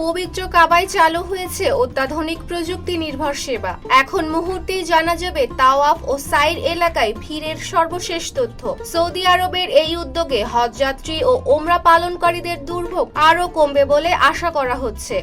পবিত্র কাবায় চালু হয়েছে অত্যাধুনিক প্রযুক্তি নির্ভর সেবা। এখন মুহূর্তেই জানা যাবে তাওয়াফ ও সাইর এলাকায় ভিড়ের সর্বশেষ তথ্য। সৌদি আরবের এই উদ্যোগে হজযাত্রী ও ওমরা পালনকারীদের দুর্ভোগ আরও কমবে বলে আশা করা হচ্ছে।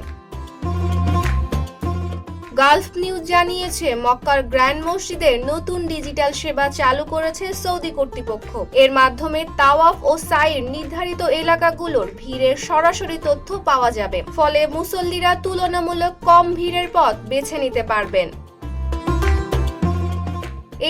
গালফ নিউজ জানিয়েছে, মক্কার গ্র্যান্ড মসজিদের নতুন ডিজিটাল সেবা চালু করেছে সৌদি কর্তৃপক্ষ। এর মাধ্যমে তাওয়াফ ও সাইর নির্ধারিত এলাকাগুলোর ভিড়ের সরাসরি তথ্য পাওয়া যাবে। ফলে মুসল্লিরা তুলনামূলক কম ভিড়ের পথ বেছে নিতে পারবেন।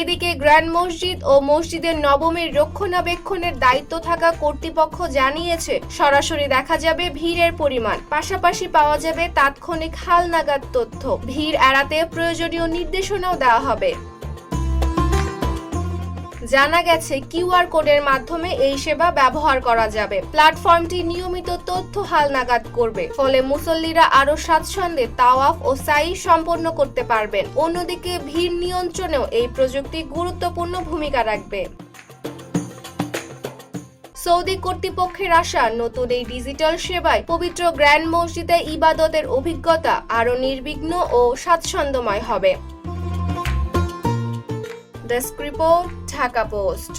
এদিকে গ্র্যান্ড মসজিদ ও মসজিদের নবমীর রক্ষণাবেক্ষণের দায়িত্ব থাকা কর্তৃপক্ষ জানিয়েছে, সরাসরি দেখা যাবে ভিড়ের পরিমাণ, পাশাপাশি পাওয়া যাবে তাৎক্ষণিক হালনাগাদ তথ্য। ভিড় এড়াতে প্রয়োজনীয় নির্দেশনাও দেওয়া হবে। জানা গেছে, কিউআর কোডের মাধ্যমে এই সেবা ব্যবহার করা যাবে। প্ল্যাটফর্মটি নিয়মিত তথ্য হালনাগাদ করবে, ফলে মুসল্লিরা আরো স্বাচ্ছন্দ্যে তাওয়াফ ও সাই সম্পন্ন করতে পারবেন। অন্যদিকে ভিড় নিয়ন্ত্রণেও এই প্রযুক্তি গুরুত্বপূর্ণ ভূমিকা রাখবে। সৌদি কর্তৃপক্ষের আশা, নতুন এই ডিজিটাল সেবায় পবিত্র গ্র্যান্ড মসজিদে ইবাদতের অভিজ্ঞতা আরো নির্বিঘ্ন ও স্বাচ্ছন্দ্যময় হবে। Desk report, Dhaka post.